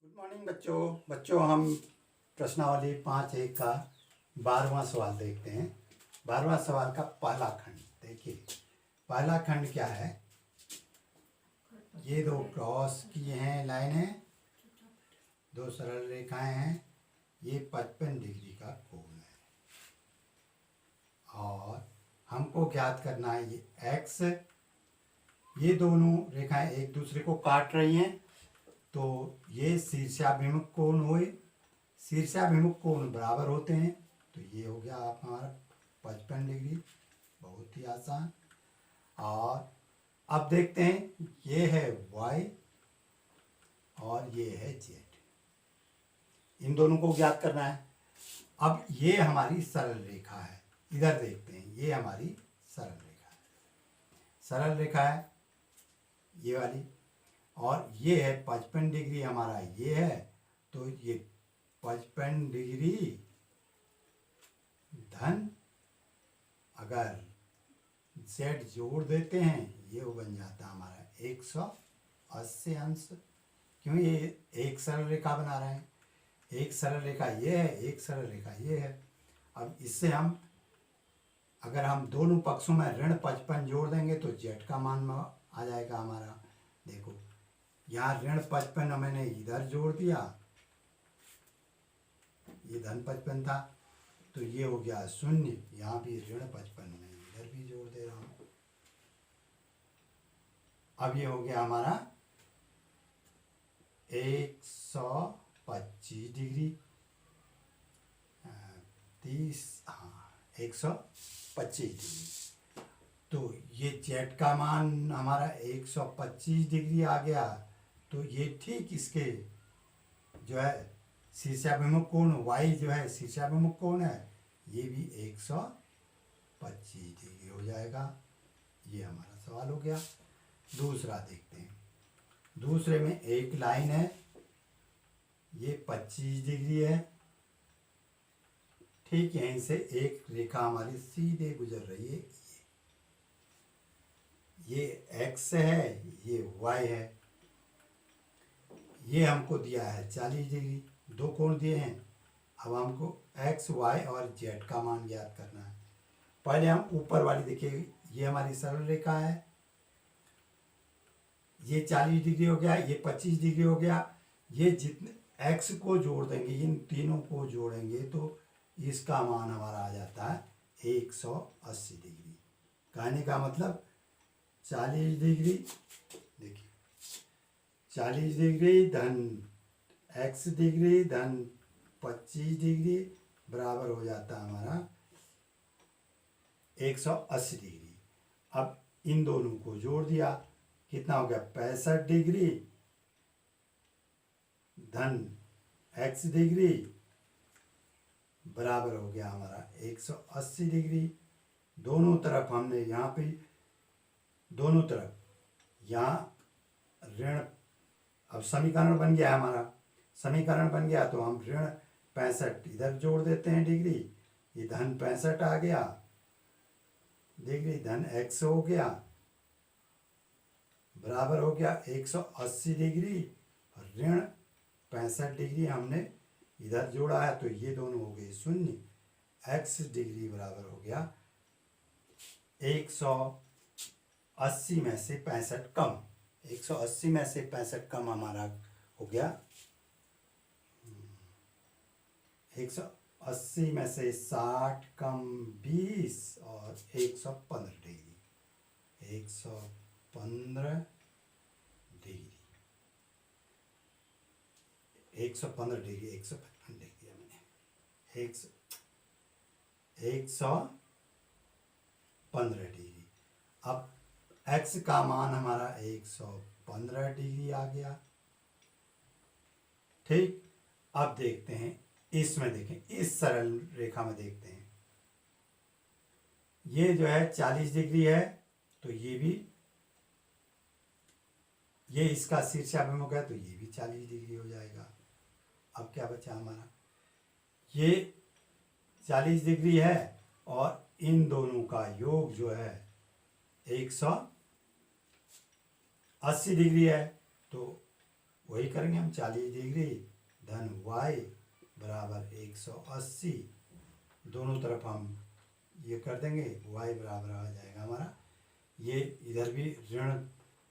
Good morning बच्चों हम प्रश्नावली 5.1 का 12वां सवाल देखते हैं। 12वां सवाल का पहला खंड देखिए। पहला खंड क्या है, ये दो क्रॉस किए हैं लाइनें, दो सरल रेखाएं हैं, ये 55 डिग्री का कोण है और हमको ज्ञात करना है ये एक्स। ये दोनों रेखाएं एक दूसरे को काट रही हैं तो ये शीर्षाभिमुख कोण हुए। शीर्षाभिमुख कोण बराबर होते हैं तो ये हो गया आप हमारा 55 डिग्री, बहुत ही आसान। और अब देखते हैं, ये है y और ये है z, इन दोनों को ज्ञात करना है। अब ये हमारी सरल रेखा है, इधर देखते हैं, ये हमारी सरल रेखा है, सरल रेखा है ये वाली, और ये है 55 डिग्री हमारा ये है, तो ये 55 डिग्री धन, अगर z जोड़ देते हैं ये वो बन जाता है हमारा 180 अंश। क्यों, ये एक सरल रेखा बना रहे हैं, एक सरल रेखा ये है, एक सरल रेखा ये है। अब इससे हम अगर हम दोनों पक्षों में ऋण 55 जोड़ देंगे तो z का मान आ जाएगा हमारा। देखो यहाँ ऋण 55 मैंने इधर जोड़ दिया, ये धन 55 था तो ये हो गया 0। यहाँ भी ऋण 55 में इधर भी जोड़ दे रहा हूँ। अब ये हो गया हमारा 125 डिग्री, 125 डिग्री। तो ये जेड का मान हमारा 125 डिग्री आ गया, तो ये ठीक इसके जो है शीर्षाभिमुख कोण y जो है शीर्षाभिमुख कोण है, ये भी 125 डिग्री हो जाएगा। ये हमारा सवाल हो गया। दूसरा देखते हैं, दूसरे में एक लाइन है, ये 25 डिग्री है, ठीक यहीं से एक रेखा हमारी सीधे गुजर रही है, ये x है, ये y है। ये हमको दिया है 40 डिग्री, दो कोण दिए हैं। अब हमको x, y और z का मान ज्ञात करना है। पहले हम ऊपर वाली देखिए, ये हमारी सरल रेखा है, ये 40 डिग्री हो गया, ये 25 डिग्री हो गया। ये जितने x को जोड़ देंगे, इन तीनों को जोड़ेंगे तो इसका मान हमारा आ जाता है 180 डिग्री। कहने का मतलब 40 डिग्री, देखिए 40 डिग्री धन x डिग्री धन 25 डिग्री बराबर हो जाता है हमारा 180 डिग्री। अब इन दोनों को जोड़ दिया, कितना हो गया 65 डिग्री धन x डिग्री बराबर हो गया हमारा 180 डिग्री। दोनों तरफ हमने यहाँ पे दोनों तरफ यहाँ ऋण, अब समीकरण बन गया हमारा, समीकरण बन गया तो हम ऋण 65 इधर जोड़ देते हैं डिग्री, ये धन 65 आ गया डिग्री धन x हो गया बराबर हो गया 180 डिग्री, और ऋण 65 डिग्री हमने इधर जोड़ा है तो ये दोनों हो गए 0। x डिग्री बराबर हो गया 180 में से 65 कम, 180 में से 65 कम हमारा हो गया 180 में से 60 कम 20 और 115 डिग्री, 115 डिग्री, 115 डिग्री, 155 डिग्री मैंने 115 डिग्री। अब x का मान हमारा 115 डिग्री आ गया। ठीक, अब देखते हैं इसमें, देखें इस सरल रेखा में देखते हैं, ये जो है 40 डिग्री है तो ये भी, ये इसका शीर्षाभिमुख है तो ये भी 40 डिग्री हो जाएगा। अब क्या बचा हमारा, ये 40 डिग्री है और इन दोनों का योग जो है 180 डिग्री है, तो वही करेंगे हम, 40 डिग्री धन y बराबर 180, दोनों तरफ हम ये कर देंगे, y बराबर आ जाएगा हमारा, ये इधर भी ऋण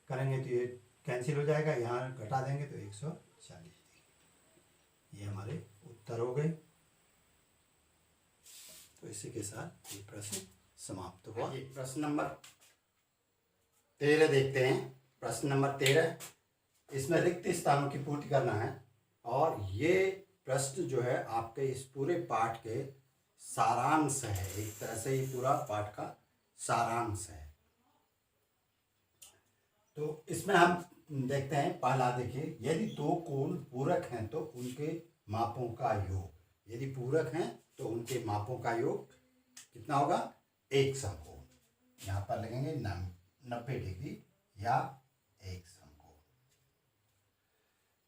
करेंगे तो ये कैंसिल हो जाएगा, यहाँ घटा देंगे तो 140 डिग्री। ये हमारे उत्तर हो गए। तो इसी के साथ ये प्रश्न समाप्त हुआ। प्रश्न नंबर 13 देखते हैं। प्रश्न नंबर 13, इसमें रिक्त स्थानों की पूर्ति करना है और ये प्रश्न जो है आपके इस पूरे पाठ के सारांश है, एक तरह से ये पूरा पाठ का सारांश है। तो इसमें हम देखते हैं, पहला देखिए, यदि दो कोण पूरक हैं तो उनके मापों का योग, यदि पूरक हैं तो उनके मापों का योग कितना होगा, एक समकोण, यहाँ पर लगेंगे 90 डिग्री या एक समकोण।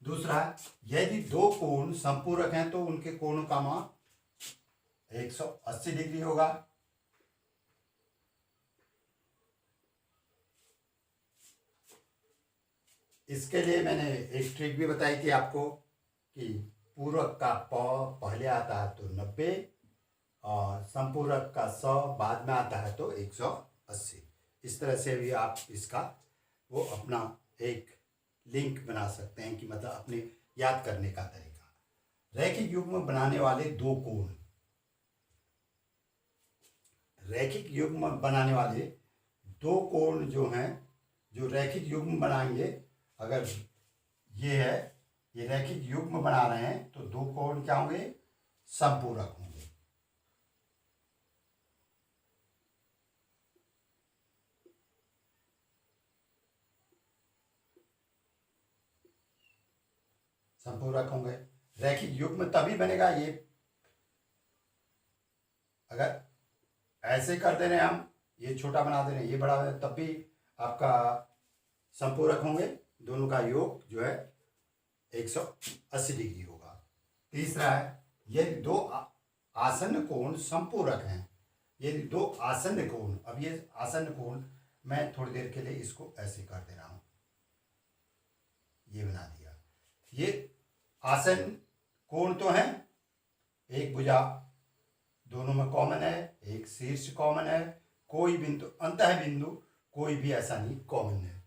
दूसरा, यदि दो कोण संपूरक हैं तो उनके कोणों का माप 180 डिग्री होगा। इसके लिए मैंने एक ट्रिक भी बताई थी आपको कि पूरक का प पहले आता है तो 90 और संपूरक का 100 बाद में आता है तो 180। इस तरह से भी आप इसका वो अपना एक लिंक बना सकते हैं कि मतलब अपने याद करने का तरीका। रैखिक युग्म बनाने वाले दो कोण, रैखिक युग्म बनाने वाले दो कोण जो हैं, जो रैखिक युग्म बनाएंगे, अगर ये है, ये रैखिक युग्म बना रहे हैं तो दो कोण क्या होंगे, संपूरक होंगे। संपूरक होंगे। रैखिक युग्म तभी बनेगा, ये अगर ऐसे कर दे रहे हैं हम, ये छोटा बना दे रहे हैं, ये बड़ा है, तब भी आपका संपूरक होंगे। दोनों का योग जो है 180 डिग्री होगा। तीसरा है, यदि दो आसन्न कोण संपूरक हैं, यदि दो आसन्न कोण, अब ये आसन्न कोण मैं थोड़ी देर के लिए इसको ऐसे कर दे रहा हूं, ये बना दिया। ये आसन्न कोण तो है, एक भुजा दोनों में कॉमन है, एक शीर्ष कॉमन है, कोई बिंदु अंतः बिंदु कोई भी ऐसा नहीं कॉमन है,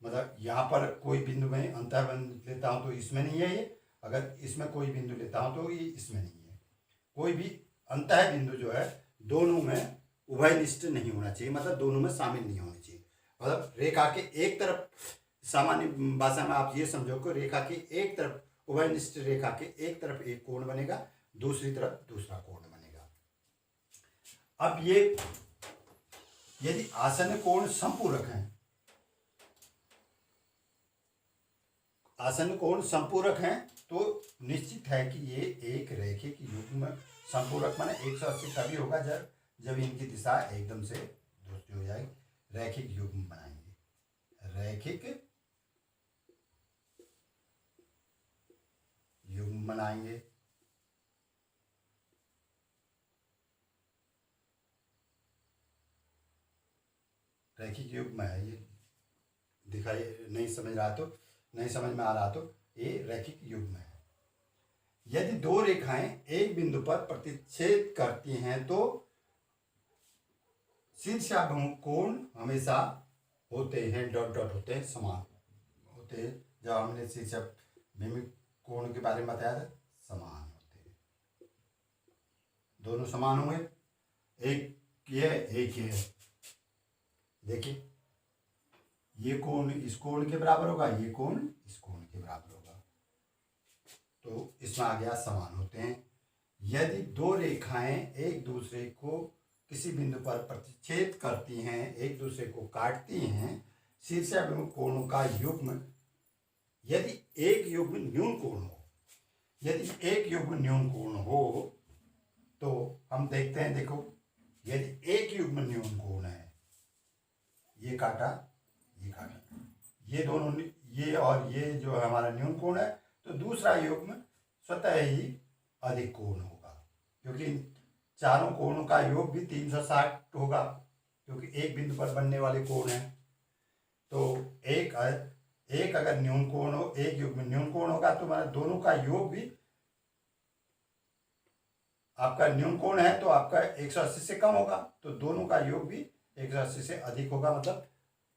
मतलब यहाँ पर कोई बिंदु में अंतः बिंदु लेता हूँ तो इसमें नहीं है ये, अगर इसमें कोई बिंदु लेता हूँ तो ये इसमें नहीं है। कोई भी अंतः बिंदु जो है दोनों में उभयनिष्ठ नहीं होना चाहिए, मतलब दोनों में शामिल नहीं होनी चाहिए। मतलब रेखा के एक तरफ, सामान्य भाषा में आप ये समझो कि रेखा की एक तरफ, उभयनिष्ठ रेखा के एक तरफ एक कोण बनेगा, दूसरी तरफ दूसरा कोण बनेगा। अब ये यदि आसन्न कोण संपूरक हैं, आसन्न कोण संपूरक हैं तो निश्चित है कि ये एक रैखिक युग्म संपूरक माने 180 तभी होगा जब इनकी दिशा एकदम से दूसरी हो जाएगी। रैखिक युग्म बनाएंगे, रैखिक युग्म बनाएंगे। रैखिक युग्म है, ये दिखाई नहीं समझ रहा तो, नहीं समझ में आ रहा तो ये रैखिक युग्म है। यदि दो रेखाएं एक बिंदु पर प्रतिच्छेद करती हैं तो शीर्षाभिमुख कोण हमेशा होते हैं, डॉट डॉट होते हैं, समान होते हैं। जब हमने शीर्षाभिमुख कोण के बारे में बताया था, समान होते हैं, दोनों समान होंगे। एक ये एक ये है, देखिए ये कोण इस कोण के बराबर होगा, ये कोण इस कोण के बराबर होगा, तो इसमें आ गया समान होते हैं। यदि दो रेखाएं एक दूसरे को किसी बिंदु पर प्रतिच्छेद करती हैं, एक दूसरे को काटती हैं, शीर्षाभिमुख कोणों का युग्म, यदि एक युग्म न्यून कोण हो, यदि एक युग्म न्यून कोण हो तो हम देखते हैं, देखो यदि एक युग्म न्यून कोण है, ये काटा ये काटा, ये दोनों, ये और ये जो हमारा न्यून कोण है, तो दूसरा युग्म स्वतः ही अधिक कोण होगा, क्योंकि इन चारों कोणों का योग भी 360 होगा, क्योंकि एक बिंदु पर बनने वाले कोण हैं। तो एक एक अगर न्यून कोण हो, एक युग्म न्यून कोण होगा तो मतलब दोनों का योग भी, आपका न्यून कोण है तो आपका 180 से कम होगा, तो दोनों का योग भी 180 से अधिक होगा, मतलब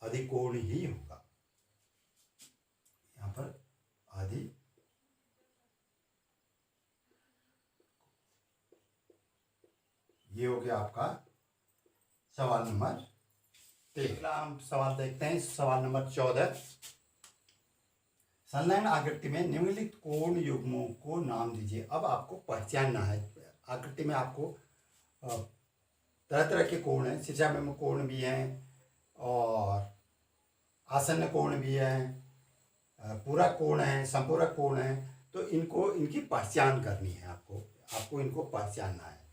अधिक कोण ही होगा। यहां पर अधिक, ये हो गया आपका सवाल नंबर 13। अगला हम सवाल देखते हैं, सवाल नंबर 14। संलग्न आकृति में निम्नलिखित कोण युग्मों को नाम दीजिए। अब आपको पहचानना है, आकृति में आपको तरह तरह के कोण हैं, शीर्षाभिमुख कोण भी हैं और आसन्न कोण भी हैं, पूरक कोण है, संपूरक कोण है, तो इनको, इनकी पहचान करनी है आपको इनको पहचानना है।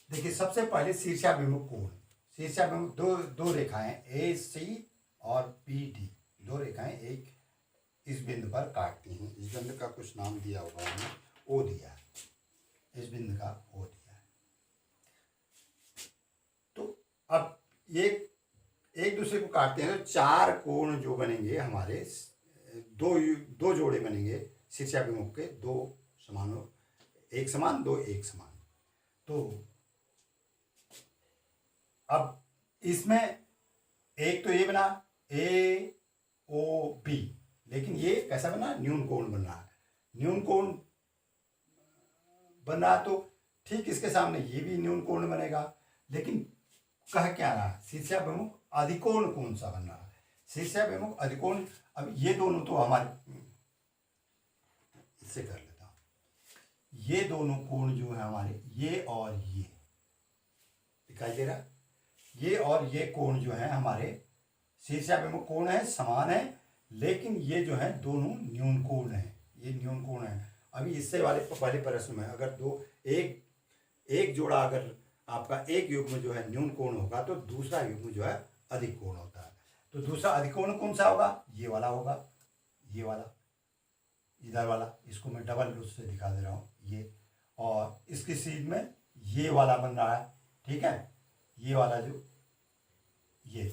देखिए सबसे पहले शीर्षाभिमुख कोण, शीर्षाभिमुख दो रेखाएं ए सी और बी डी, दो रेखाएं एक इस बिंदु पर काटती हैं। इस बिंदु का कुछ नाम दिया होगा उन्होंने, ओ दिया है, इस बिंदु का ओ दिया है। तो अब ये एक दूसरे को काटते हैं तो चार कोण जो बनेंगे हमारे, दो जोड़े बनेंगे शीर्षाभिमुख के, दो समान, एक समान, दो एक समान। तो अब इसमें एक तो ये बना ए ओ बी, लेकिन ये कैसा बना, न्यून कोण बन रहा है, न्यून कोण बन रहा तो ठीक इसके सामने ये भी न्यून कोण बनेगा, लेकिन कह क्या रहा है, शीर्षाभिमुख अधिकोण कौन सा बन रहा है, शीर्षाभिमुख अधिकोण। अब ये दोनों तो हमारे, इससे कर लेता हूं, ये दोनों कोण जो है हमारे, ये और ये दिखाई दे रहा, ये और ये कोण जो है हमारे शीर्षाभिमुख कोण है, समान है, लेकिन ये जो है दोनों न्यून कोण है, ये न्यून कोण है। अभी इससे वाले पहले प्रश्न में अगर दो एक जोड़ा, अगर आपका एक युग्म जो है न्यून कोण होगा तो दूसरा युग्म जो है अधिक कोण होता है। तो दूसरा अधिक कोण कौन सा होगा, ये वाला होगा, ये वाला, इधर वाला, इसको मैं डबल रूप से दिखा दे रहा हूँ, ये, और इसकी सीध में ये वाला बन रहा है, ठीक है, ये वाला जो, ये।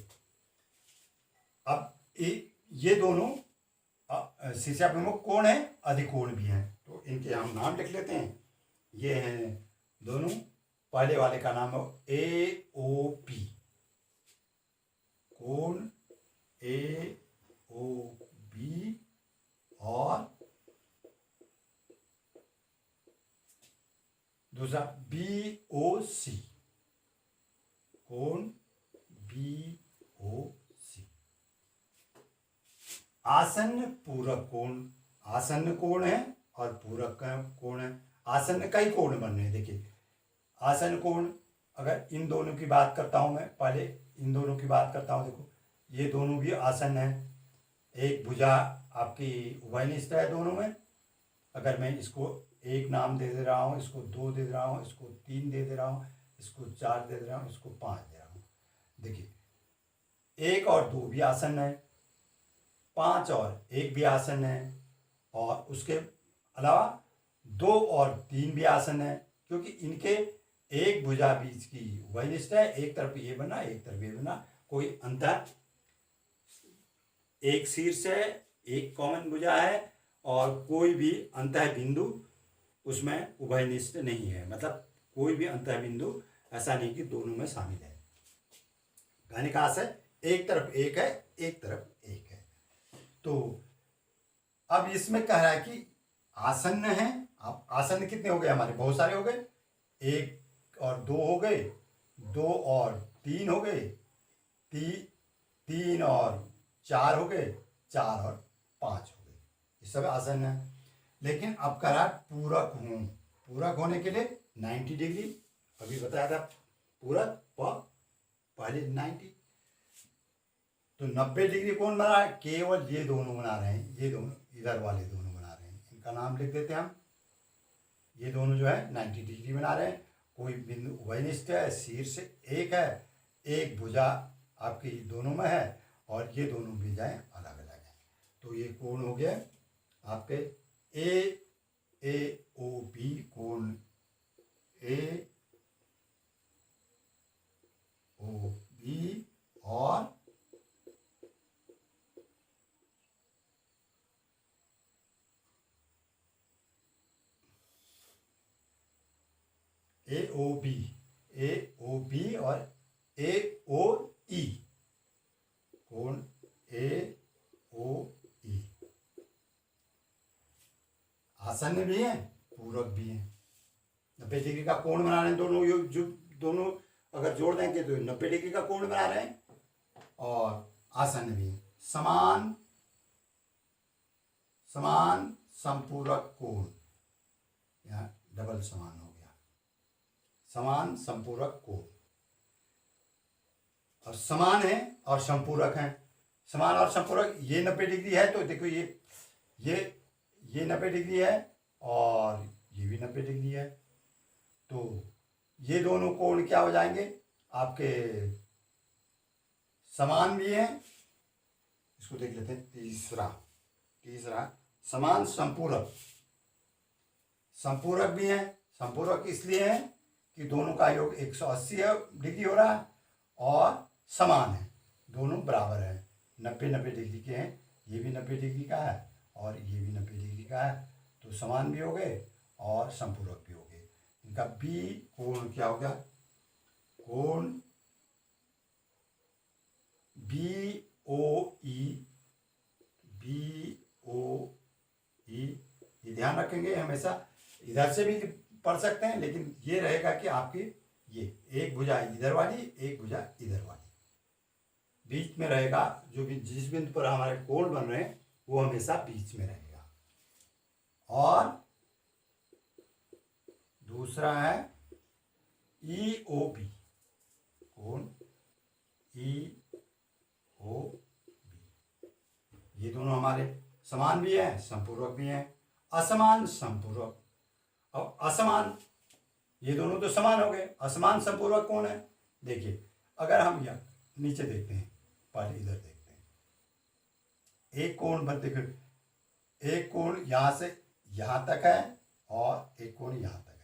अब ये दोनों शीर्षाभिमुख कोण है, अधिकोण भी हैं, तो इनके हम नाम लिख लेते हैं। ये हैं दोनों, पहले वाले का नाम है ए ओ पी, कोण ए ओ बी, और दूसरा बी ओ सी, कोण बी ओ सी। आसन्न पूरक कोण, आसन्न कोण है और पूरक कोण है। आसन्न कई कोण बन रहे हैं, देखिए आसन्न कोण, अगर इन दोनों की बात करता हूं मैं, पहले इन दोनों की बात करता हूं, देखो ये दोनों भी आसन्न है, एक भुजा आपकी उभयनिष्ठ है दोनों में, अगर मैं इसको एक नाम दे रहा हूं, इसको 2 दे रहा हूं, इसको 3 दे रहा हूं, इसको 4 दे रहा हूं, इसको 5 दे रहा हूं, देखिए 1 और 2 भी आसन्न है, 5 और 1 भी आसन्न है, और उसके अलावा 2 और 3 भी आसन्न है, क्योंकि इनके एक भुजा बीच की उभयनिष्ठ है, एक तरफ ये बना, एक तरफ ये बना, कोई अंतर, एक शीर्ष है, एक कॉमन भुजा है, और कोई भी अंतः बिंदु उसमें उभयनिष्ठ नहीं है, मतलब कोई भी अंतः बिंदु ऐसा नहीं कि दोनों में शामिल है। कहने का आशय, एक तरफ एक है, एक तरफ एक है। तो अब इसमें कह रहा है कि आसन्न है, अब आसन्न कितने हो गए हमारे, बहुत सारे हो गए, 1 और 2 हो गए, 2 और 3 हो गए, 3 और 4 हो गए, 4 और 5 हो गए, ये सब आसन्न है। लेकिन अब कह रहा है पूरक हूं, पूरक होने के लिए 90 डिग्री, अभी बताया था पूरक व पहले 90, तो 90 डिग्री कौन बना है, केवल ये दोनों बना रहे हैं, ये दोनों इधर वाले दोनों बना रहे हैं, इनका नाम लिख देते हैं हम, ये दोनों जो है 90 डिग्री बना रहे हैं, कोई बिंदु उभयनिष्ठ है, शीर्ष एक है, एक भुजा आपकी दोनों में है, और ये दोनों भुजाएं अलग अलग हैं। तो ये कोण हो गया आपके ए ओ बी, कोण ए ओ बी, और ए और ए ओ ई, कोण ए ओ ई। आसन्न भी है, पूरक भी है। 90 डिग्री का कोण बना रहे हैं दोनों, जो दोनों अगर जोड़ देंगे तो 90 डिग्री का कोण बना रहे हैं, और आसन्न भी है। समान समान संपूरक कोण, यहाँ डबल समान हो गया, समान संपूरक कोण। और समान है और संपूरक है। समान और संपूरक, ये 90 डिग्री है तो देखो ये 90 डिग्री है और ये भी 90 डिग्री है, तो ये दोनों कोण क्या हो जाएंगे आपके, समान भी है। इसको देख लेते हैं तीसरा समान संपूरक। संपूरक भी है। संपूरक इसलिए है कि दोनों का योग 180 डिग्री हो रहा है और समान है, दोनों बराबर है, 90 डिग्री के हैं। ये भी 90 डिग्री का है और ये भी 90 डिग्री का है, तो समान भी हो गए और संपूरक भी हो गए। इनका बी कोण क्या हो गया, कोण बी ओ ई। ये ध्यान रखेंगे हमेशा, इधर से भी पढ़ सकते हैं, लेकिन ये रहेगा कि आपकी ये एक भुजा इधर वाली, एक भुजा इधर वाली, बीच में रहेगा। जो भी जिस बिंदु पर हमारे कोण बन रहे हैं वो हमेशा बीच में रहेगा। और दूसरा है ई ओ बी, कोण ई ओ बी। ये दोनों हमारे समान भी है, संपूरक भी है। असमान संपूरक और असमान, ये दोनों तो समान हो गए, असमान संपूरक कौन है। देखिए अगर हम यहाँ नीचे देखते हैं, पहले इधर देखते हैं, एक कोण देखो, एक कोण यहाँ से यहाँ तक है और एक कोण यहाँ तक